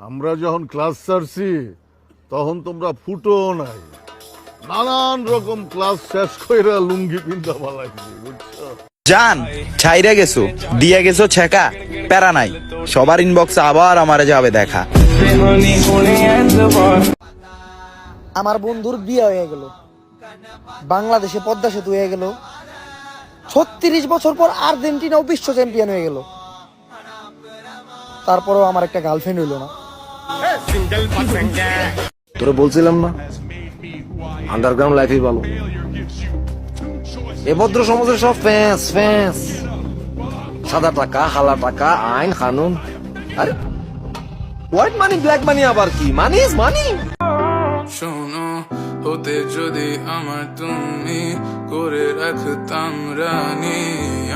আমরা যখন ক্লাস ছাড়ছি তখন তোমরা ফুটো নাই, নানান রকম ক্লাস শেষ কইরা লুঙ্গি পিন্ধা পালাইছি, বুঝছো? জান ছাইরা গেছো, দিয়া গেছো ছেকা, প্যারা নাই, সবার ইনবক্সে আবার আমারে যাবে দেখা। আমার বন্ধুর বিয়ে হয়ে গেল, বাংলাদেশে পদ্মা সেতু হয়ে গেল, 36 বছর পর আর্জেন্টিনাও বিশ্ব চ্যাম্পিয়ন হয়ে গেল, তারপরেও আমার একটা গার্লফ্রেন্ড হইল না। তোরা বলছিলাম না আন্ডারগ্রাউন্ড লাইফই ভালো। এ ভদ্র সমাজের সব ফ্যান্স ফ্যান্স, সাদা টাকা, হালা টাকা, আইন কানুন। আরে হোয়াইট মানি ব্ল্যাক মানি আবার কি? Money is money. শোনো, হতে যদি আমার তুমি করে রাখতাম রানী,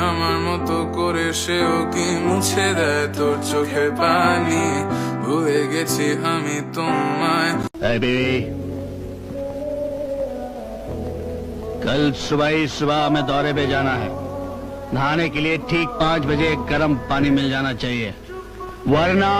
আমার মতো করে সেও কি মুছে দেয় তোর চোখের পানি। ভুলে গেছি আমি তোমায়। Hey baby, कल सुबह ही सुबह हमें दौरे पे जाना है। नहाने के लिए ठीक 5 बजे गर्म पानी मिल जाना चाहिए, वरना